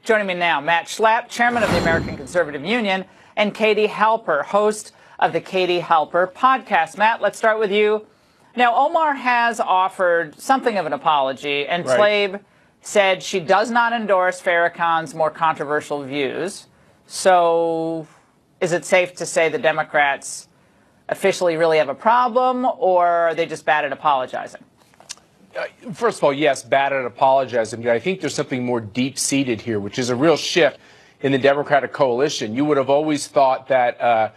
Joining me now, Matt Schlapp, chairman of the American Conservative Union, and Katie Halper, host of the Katie Halper podcast. Matt, let's start with you. Now, Omar has offered something of an apology, and Tlaib said she does not endorse Farrakhan's more controversial views. So is it safe to say the Democrats officially really have a problem, or are they just bad at apologizing? First of all, yes, bad at apologizing. But I think there's something more deep-seated here, which is a real shift in the Democratic coalition. You would have always thought that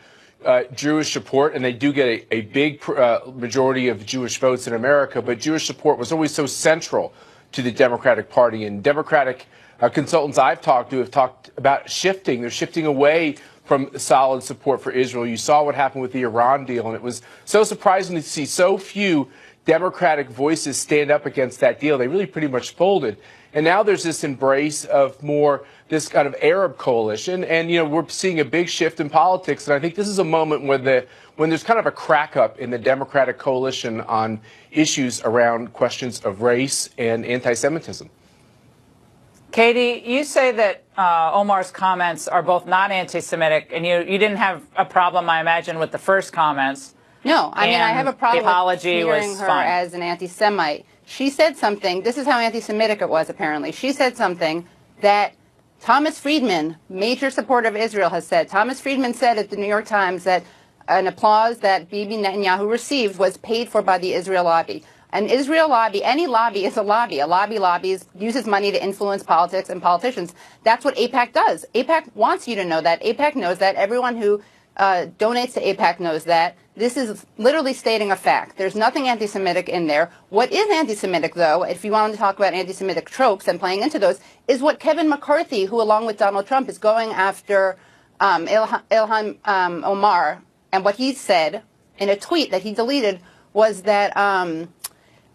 Jewish support, and they do get a big majority of Jewish votes in America, but Jewish support was always so central to the Democratic Party. And Democratic consultants I've talked to have talked about shifting. They're shifting away from solid support for Israel. You saw what happened with the Iran deal, and it was so surprising to see so few Democratic voices stand up against that deal. They really pretty much folded. And now there's this embrace of more this kind of Arab coalition. And, you know, we're seeing a big shift in politics. And I think this is a moment when there's kind of a crack up in the Democratic coalition on issues around questions of race and anti-Semitism. Katie, you say that Omar's comments are both not anti-Semitic, and you didn't have a problem, I imagine, with the first comments. No, I mean, I have a problem with smearing her fine. as an anti-Semite. She said something, this is how anti-Semitic it was, apparently. She said something that Thomas Friedman, major supporter of Israel, has said. Thomas Friedman said at the New York Times that an applause that Bibi Netanyahu received was paid for by the Israel lobby. An Israel lobby, any lobby is a lobby. A lobby uses money to influence politics and politicians. That's what AIPAC does. AIPAC wants you to know that. AIPAC knows that. Everyone who donates to AIPAC knows that. This is literally stating a fact. There's nothing anti-Semitic in there. What is anti-Semitic, though, if you want to talk about anti-Semitic tropes and playing into those, is what Kevin McCarthy, who along with Donald Trump is going after Ilhan Omar, and what he said in a tweet that he deleted was that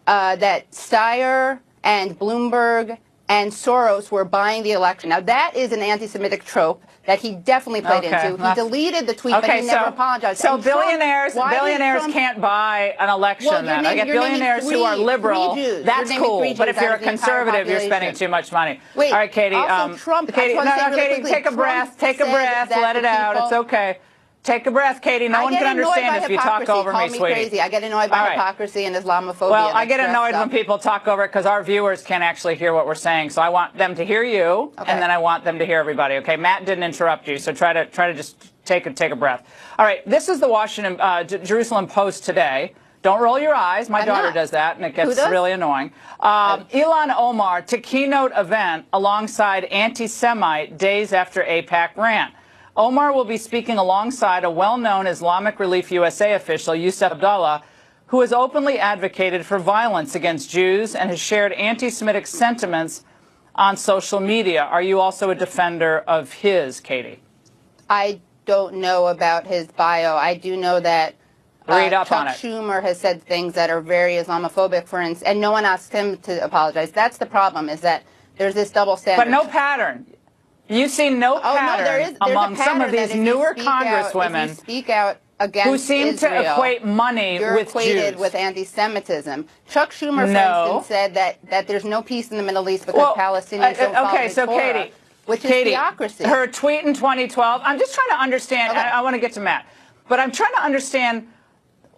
that Steyer and Bloomberg and Soros were buying the election. Now, that is an anti-Semitic trope that he definitely played into. He deleted the tweet, but he never apologized. So billionaires can't buy an election. Then I get billionaires who are liberal. That's cool. But if you're a conservative, you're spending too much money. Wait, all right, Katie. Also Trump, Katie, Katie, take a breath. Take a breath. Let it out. It's okay. Take a breath, Katie. No one can understand if you talk over me, sweetie. Crazy. I get annoyed by hypocrisy and Islamophobia. Well, I get annoyed when people talk over it because our viewers can't actually hear what we're saying. So I want them to hear you, and then I want them to hear everybody. Okay, Matt didn't interrupt you, so try to just take a breath. All right, this is the Washington Jerusalem Post today. Don't roll your eyes. My daughter does that, and it gets really annoying. Ilhan Omar to keynote event alongside anti-Semite days after AIPAC rant. Omar will be speaking alongside a well-known Islamic Relief USA official, Yusuf Abdullah, who has openly advocated for violence against Jews and has shared anti-Semitic sentiments on social media. Are you also a defender of his, Katie? I don't know about his bio. I do know that Chuck Schumer has said things that are very Islamophobic, for instance, and no one asked him to apologize. That's the problem, is that there's this double standard. But no pattern. You see no pattern among some of these newer congresswomen who seem to equate money with Jews. You're equated with anti-Semitism. Chuck Schumer, for instance, said that there's no peace in the Middle East because Palestinians don't follow the Torah, Katie, which is theocracy. Her tweet in 2012, I'm just trying to understand, I want to get to Matt, but I'm trying to understand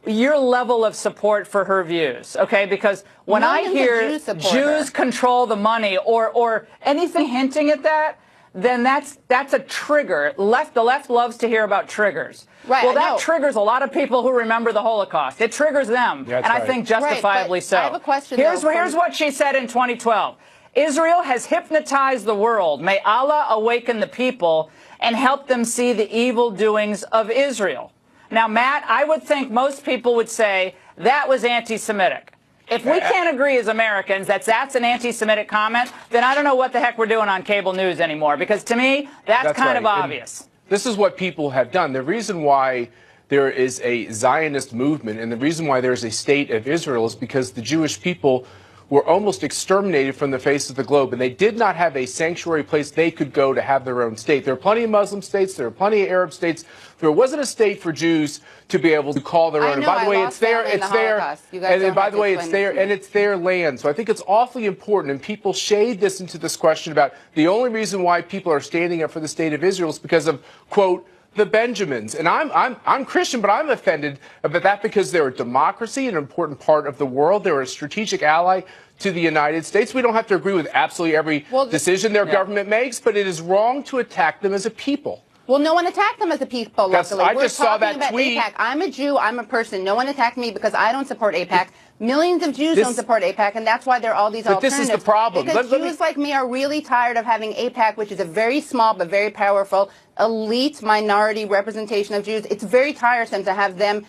your level of support for her views, okay? Because when I hear Jews control the money or anything hinting at that, then that's a trigger. The left loves to hear about triggers. Right, well, that triggers a lot of people who remember the Holocaust. It triggers them, and I think justifiably so. I have a question. Here's what she said in 2012. Israel has hypnotized the world. May Allah awaken the people and help them see the evil doings of Israel. Now, Matt, I would think most people would say that was anti-Semitic. If we can't agree as Americans that that's an anti-Semitic comment, then I don't know what the heck we're doing on cable news anymore, because to me, that's kind of obvious. And this is what people have done. The reason why there is a Zionist movement and the reason why there's a state of Israel is because the Jewish people were almost exterminated from the face of the globe, and they did not have a sanctuary place they could go to have their own state. There are plenty of Muslim states. There are plenty of Arab states. There wasn't a state for Jews to be able to call their own. And by the way, it's their, and by the way, it's their land. So I think it's awfully important, and people shade this into this question about the only reason why people are standing up for the state of Israel is because of, quote, the Benjamins. And I'm Christian, but I'm offended about that because they're a democracy, an important part of the world. They're a strategic ally to the United States. We don't have to agree with absolutely every decision their government makes, but it is wrong to attack them as a people. Well, no one attacked them as a people, luckily. I just saw that tweet. AIPAC. I'm a Jew. I'm a person. No one attacked me because I don't support AIPAC. Millions of Jews don't support AIPAC, and that's why there are all these alternatives. But this is the problem. Because Jews like me are really tired of having AIPAC, which is a very small but very powerful elite minority representation of Jews. It's very tiresome to have them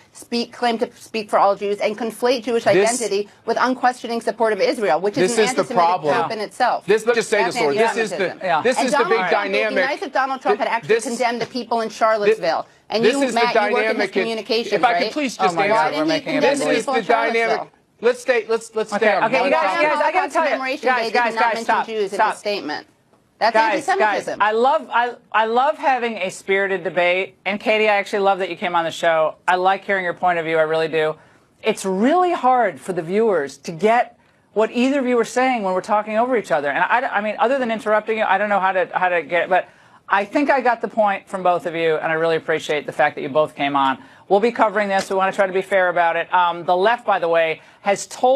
claim to speak for all Jews and conflate Jewish identity with unquestioning support of Israel, which is an anti-Semitic trope in itself. Let's just say this, Lord. This is the big dynamic. It would be nice if Donald Trump had actually condemned the people in Charlottesville. And you, Matt, you work in this communications, if I could please just answer. Why didn't he condemn the people in Charlottesville? Let's stay on. Okay, you guys, I got to tell you, guys, stop. Jews in this statement. That's anti-Semitism. I love having a spirited debate. And Katie, I actually love that you came on the show. I like hearing your point of view. I really do. It's really hard for the viewers to get what either of you are saying when we're talking over each other. And I mean, other than interrupting you, I don't know how to get it. But I think I got the point from both of you, and I really appreciate the fact that you both came on. We'll be covering this. We want to try to be fair about it. The left, by the way, has told